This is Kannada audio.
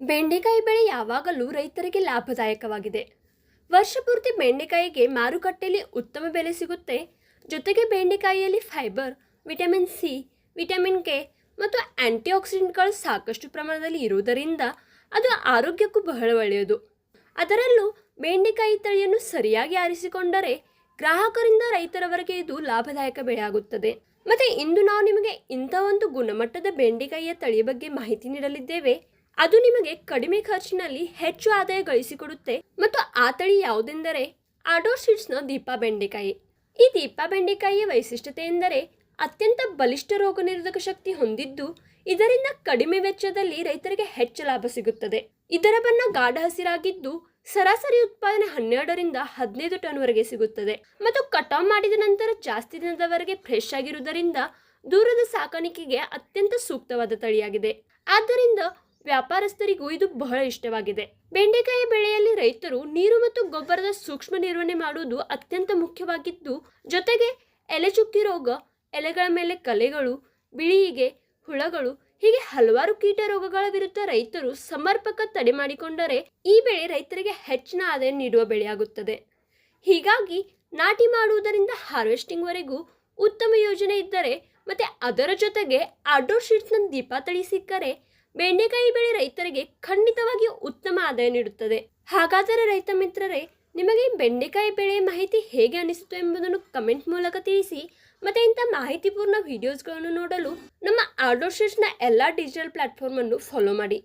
ಬೆಂಡೆಕಾಯಿ ಬೆಳೆ ಯಾವಾಗಲೂ ರೈತರಿಗೆ ಲಾಭದಾಯಕವಾಗಿದೆ. ವರ್ಷಪೂರ್ತಿ ಬೆಂಡೆಕಾಯಿಗೆ ಮಾರುಕಟ್ಟೆಯಲ್ಲಿ ಉತ್ತಮ ಬೆಲೆ ಸಿಗುತ್ತೆ. ಜೊತೆಗೆ ಬೆಂಡೆಕಾಯಿಯಲ್ಲಿ fibre, vitamin C, vitamin K ಮತ್ತು ಆಂಟಿಆಕ್ಸಿಡೆಂಟ್ಗಳು ಸಾಕಷ್ಟು ಪ್ರಮಾಣದಲ್ಲಿ ಇರುವುದರಿಂದ ಅದು ಆರೋಗ್ಯಕ್ಕೂ ಬಹಳ ಒಳ್ಳೆಯದು. ಅದರಲ್ಲೂ ಬೆಂಡೆಕಾಯಿ ತಳಿಯನ್ನು ಸರಿಯಾಗಿ ಆರಿಸಿಕೊಂಡರೆ ಗ್ರಾಹಕರಿಂದ ರೈತರವರೆಗೆ ಇದು ಲಾಭದಾಯಕ ಬೆಳೆ ಆಗುತ್ತದೆ. ಮತ್ತು ಇಂದು ನಾವು ನಿಮಗೆ ಇಂಥ ಒಂದು ಗುಣಮಟ್ಟದ ಬೆಂಡೆಕಾಯಿಯ ತಳಿಯ ಬಗ್ಗೆ ಮಾಹಿತಿ ನೀಡಲಿದ್ದೇವೆ. ಅದು ನಿಮಗೆ ಕಡಿಮೆ ಖರ್ಚಿನಲ್ಲಿ ಹೆಚ್ಚು ಆದಾಯ ಗಳಿಸಿಕೊಡುತ್ತೆ. ಮತ್ತು ಆ ತಳಿ ಯಾವುದೆಂದರೆ ಆಡೋರ್ ಸೀಡ್ಸ್ನ ದೀಪಾ ಬೆಂಡೆಕಾಯಿ. ಈ ದೀಪಾ ಬೆಂಡೆಕಾಯಿಯ ವೈಶಿಷ್ಟ್ಯತೆ ಎಂದರೆ ಅತ್ಯಂತ ಬಲಿಷ್ಠ ರೋಗ ನಿರೋಧಕ ಶಕ್ತಿ ಹೊಂದಿದ್ದು, ಇದರಿಂದ ಕಡಿಮೆ ವೆಚ್ಚದಲ್ಲಿ ರೈತರಿಗೆ ಹೆಚ್ಚು ಲಾಭ ಸಿಗುತ್ತದೆ. ಇದರ ಬಣ್ಣ ಗಾಢ ಹಸಿರಾಗಿದ್ದು ಸರಾಸರಿ ಉತ್ಪಾದನೆ 12ರಿಂದ 15 ಟನ್ವರೆಗೆ ಸಿಗುತ್ತದೆ. ಮತ್ತು ಕಟಾವ್ ಮಾಡಿದ ನಂತರ ಜಾಸ್ತಿ ದಿನದವರೆಗೆ ಫ್ರೆಶ್ ಆಗಿರುವುದರಿಂದ ದೂರದ ಸಾಕಾಣಿಕೆಗೆ ಅತ್ಯಂತ ಸೂಕ್ತವಾದ ತಳಿಯಾಗಿದೆ. ಆದ್ದರಿಂದ ವ್ಯಾಪಾರಸ್ಥರಿಗೂ ಇದು ಬಹಳ ಇಷ್ಟವಾಗಿದೆ. ಬೆಂಡೆಕಾಯಿ ಬೆಳೆಯಲ್ಲಿ ರೈತರು ನೀರು ಮತ್ತು ಗೊಬ್ಬರದ ಸೂಕ್ಷ್ಮ ನಿರ್ವಹಣೆ ಮಾಡುವುದು ಅತ್ಯಂತ ಮುಖ್ಯವಾಗಿದ್ದು, ಜೊತೆಗೆ ಎಲೆ ಚುಕ್ಕಿ ರೋಗ, ಎಲೆಗಳ ಮೇಲೆ ಕಲೆಗಳು, ಬಿಳಿಯಿಗೆ, ಹುಳಗಳು ಹೀಗೆ ಹಲವಾರು ಕೀಟ ರೋಗಗಳ ವಿರುದ್ಧ ರೈತರು ಸಮರ್ಪಕ ತಡೆ ಮಾಡಿಕೊಂಡರೆ ಈ ಬೆಳೆ ರೈತರಿಗೆ ಹೆಚ್ಚಿನ ಆದಾಯ ನೀಡುವ ಬೆಳೆಯಾಗುತ್ತದೆ. ಹೀಗಾಗಿ ನಾಟಿ ಮಾಡುವುದರಿಂದ ಹಾರ್ವೆಸ್ಟಿಂಗ್ವರೆಗೂ ಉತ್ತಮ ಯೋಜನೆ ಇದ್ದರೆ ಮತ್ತು ಅದರ ಜೊತೆಗೆ ಆಡೋರ್ ಸೀಡ್ಸ್ನ ದೀಪಾ ತಳಿ ಸಿಕ್ಕರೆ ಬೆಂಡೆಕಾಯಿ ಬೆಳೆ ರೈತರಿಗೆ ಖಂಡಿತವಾಗಿ ಉತ್ತಮ ಆದಾಯ ನೀಡುತ್ತದೆ. ಹಾಗಾದರೆ ರೈತ ಮಿತ್ರರೇ, ನಿಮಗೆ ಬೆಂಡೆಕಾಯಿ ಬೆಳೆಯ ಮಾಹಿತಿ ಹೇಗೆ ಅನಿಸಿತು ಎಂಬುದನ್ನು ಕಮೆಂಟ್ ಮೂಲಕ ತಿಳಿಸಿ. ಮತ್ತು ಇಂಥ ಮಾಹಿತಿಪೂರ್ಣ ವಿಡಿಯೋಸ್ಗಳನ್ನು ನೋಡಲು ನಮ್ಮ ಆಡೋರ್ ಸೀಡ್ಸ್ನ ಎಲ್ಲ ಡಿಜಿಟಲ್ ಪ್ಲಾಟ್ಫಾರ್ಮನ್ನು ಫಾಲೋ ಮಾಡಿ.